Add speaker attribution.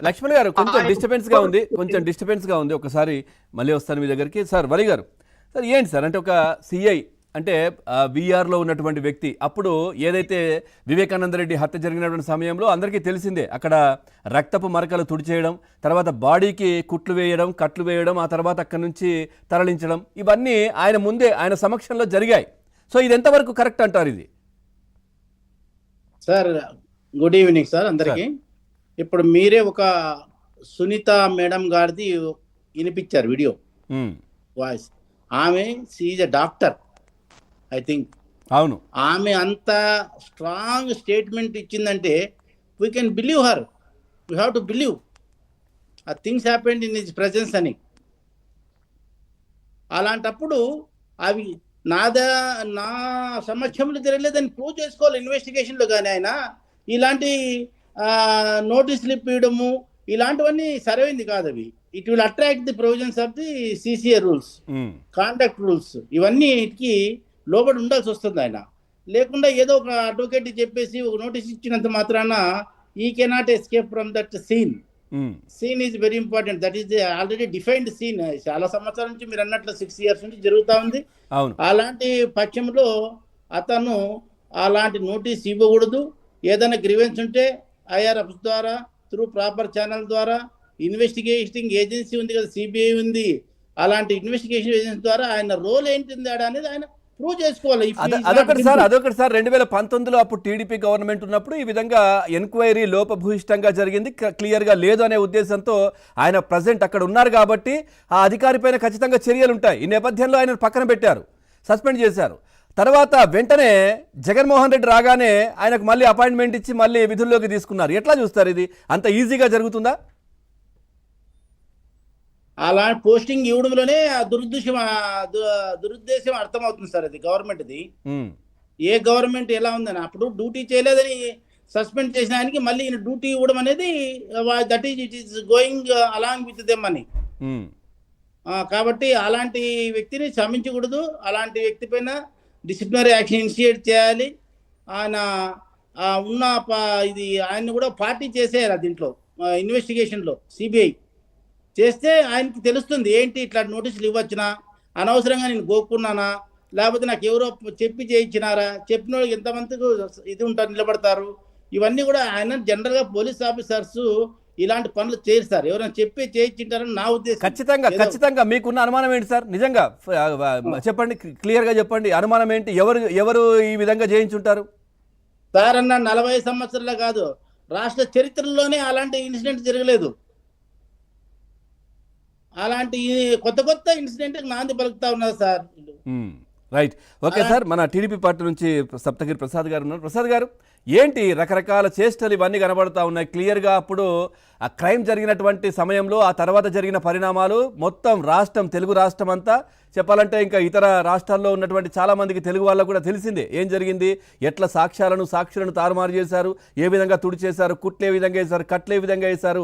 Speaker 1: లక్ష్మణ్ గారు కొంచెం డిస్టర్బెన్స్ గా ఉంది ఒకసారి మళ్ళీ వస్తాను మీ దగ్గరికి. సార్ వలి గారు, సార్ ఏంటి సార్ అంటే ఒక సిఐ అంటే విఆర్లో ఉన్నటువంటి వ్యక్తి అప్పుడు ఏదైతే వివేకానంద రెడ్డి హత్య జరిగినటువంటి సమయంలో అందరికీ తెలిసిందే, అక్కడ రక్తపు మరకలు తుడిచేయడం, తర్వాత బాడీకి కట్లు వేయడం, ఆ తర్వాత అక్కడి నుంచి తరలించడం, ఇవన్నీ ఆయన ముందే ఆయన సమక్షంలో జరిగాయి. సో ఇది ఎంతవరకు కరెక్ట్ అంటారు ఇది?
Speaker 2: సార్ గుడ్ ఈవినింగ్ సార్ అందరికి. ఇప్పుడు మీరే ఒక సునీత మేడం గారిది వినిపించారు వీడియో వాయిస్. ఆమె she's a doctor I think.
Speaker 1: అవును,
Speaker 2: ఆమె అంత స్ట్రాంగ్ స్టేట్మెంట్ ఇచ్చిందంటే we can believe her. We have to believe ఆ things happened in his presence అని. అలాంటప్పుడు అవి నా సమక్షంలో జరగలేదని ప్రూవ్ చేసుకోవాలి ఇన్వెస్టిగేషన్లో. కానీ ఆయన ఇలాంటి నోటీసులు ఇప్పించడము ఇలాంటివన్నీ సరైనది కాదు. అవి it will attract the provisions of the CCA rules, conduct rules, ఇవన్నీకి లోబడి ఉండాల్సి వస్తుంది ఆయన. లేకుండా ఏదో ఒక అడ్వకేట్ చెప్పేసి ఒక నోటీస్ ఇచ్చినంత మాత్రాన he cannot escape from that scene. Scene is very important. That is already defined scene. చాలా సంవత్సరాల నుంచి మీరు అన్నట్లు 6 years నుంచి జరుగుతూ ఉంది. అలాంటి పక్షంలో అతను అలాంటి నోటీస్ ఇవ్వకూడదు. ఏదైనా గ్రీవెన్స్ ఉంటే ఐఆర్ఎఫ్ ద్వారా, త్రూ ప్రాపర్ ఛానల్ ద్వారా, ఇన్వెస్టిగేటింగ్ ఏజెన్సీ ఉంది కదా, సిబిఐ ఉంది, అలాంటి ఇన్వెస్టిగేషన్ ఏజెన్సీ ద్వారా ఆయన రోల్ ఏంటింది అనేది ఆయన ప్రూవ్ చేసుకోవాలి.
Speaker 1: అదొకటి సార్ 2019లో అప్పుడు టీడీపీ గవర్నమెంట్ ఉన్నప్పుడు ఈ విధంగా ఎంక్వైరీ లోపభూయిష్టంగా జరిగింది, క్లియర్ గా లేదు అనే ఉద్దేశంతో ఆయన ప్రజెంట్ అక్కడ ఉన్నారు కాబట్టి ఆ అధికారి పైన ఖచ్చితంగా చర్యలు ఉంటాయి. ఈ నేపథ్యంలో ఆయన పక్కన పెట్టారు, సస్పెండ్ చేశారు. తర్వాత వెంటనే జగన్మోహన్ రెడ్డి రాగానే ఆయనకు మళ్ళీ అపాయింట్మెంట్ ఇచ్చి మళ్ళీ విధుల్లోకి తీసుకున్నారు. ఎట్లా చూస్తారు? ఇది అంత ఈజీగా జరుగుతుందా?
Speaker 2: అలా పోస్టింగ్ ఇవ్వడంలోనే దురుద్దేశం అర్థమవుతుంది సార్. అది గవర్నమెంట్ది. ఏ గవర్నమెంట్ ఎలా ఉందని అప్పుడు డ్యూటీ చేయలేదని సస్పెండ్ చేసిన ఆయనకి మళ్ళీ డ్యూటీ ఇవ్వడం అనేది that is it is going along with them అని. కాబట్టి అలాంటి వ్యక్తిని క్షమించకూడదు. అలాంటి వ్యక్తి పైన డిసిప్లినరీ యాక్షన్ ఇనిషియేట్ చేయాలి. ఆయన ఉన్న ఇది ఆయన్ని కూడా పార్టీ చేసేయాలి దీంట్లో ఇన్వెస్టిగేషన్లో. సిబిఐ చేస్తే ఆయనకి తెలుస్తుంది ఏంటి ఇట్లా నోటీసులు ఇవ్వచ్చునా, అనవసరంగా నేను గోక్కున్నానా, లేకపోతే నాకు ఎవరో చెప్పి చేయించినారా, చెప్పిన వాళ్ళకి ఎంతమందికి ఇది ఉంటారు, నిలబడతారు. ఇవన్నీ కూడా ఆయన జనరల్గా పోలీస్ ఆఫీసర్స్ ఇలాంటి పనులు చేస్తారు. ఎవరైనా చెప్పి చేయించుంటారని నా ఉద్దేశం.
Speaker 1: ఖచ్చితంగా మీకున్న అనుమానం ఏంటి సార్? నిజంగా చెప్పండి, క్లియర్ గా చెప్పండి. అనుమానం ఏంటి? ఎవరు ఈ విధంగా చేయించుంటారు
Speaker 2: సార్? అన్న 40 సంవత్సరాలు కాదు, రాష్ట్ర చరిత్రలోనే అలాంటి ఇన్సిడెంట్ జరగలేదు. అలాంటి కొత్త ఇన్సిడెంట్ నాంది పలుకుతా ఉన్నారు సార్.
Speaker 1: Right, okay sir. మన టీడీపీ పార్టీ నుంచి సప్తగిరి ప్రసాద్ గారు ఉన్నారు. ప్రసాద్ గారు, ఏంటి రకరకాల చేష్టలు ఇవన్నీ కనబడతా ఉన్నాయి క్లియర్గా. అప్పుడు ఆ క్రైమ్ జరిగినటువంటి సమయంలో ఆ తర్వాత జరిగిన పరిణామాలు మొత్తం రాష్ట్రం, తెలుగు రాష్ట్రం అంతా చెప్పాలంటే ఇంకా ఇతర రాష్ట్రాల్లో ఉన్నటువంటి చాలా మందికి తెలుగు వాళ్ళకు కూడా తెలిసిందే ఏం జరిగింది, ఎట్లా సాక్ష్యాలను తారుమారు చేశారు, ఏ విధంగా తుడి చేశారు, కుట్లు ఏ విధంగా వేశారు, కట్లు ఏ విధంగా వేశారు.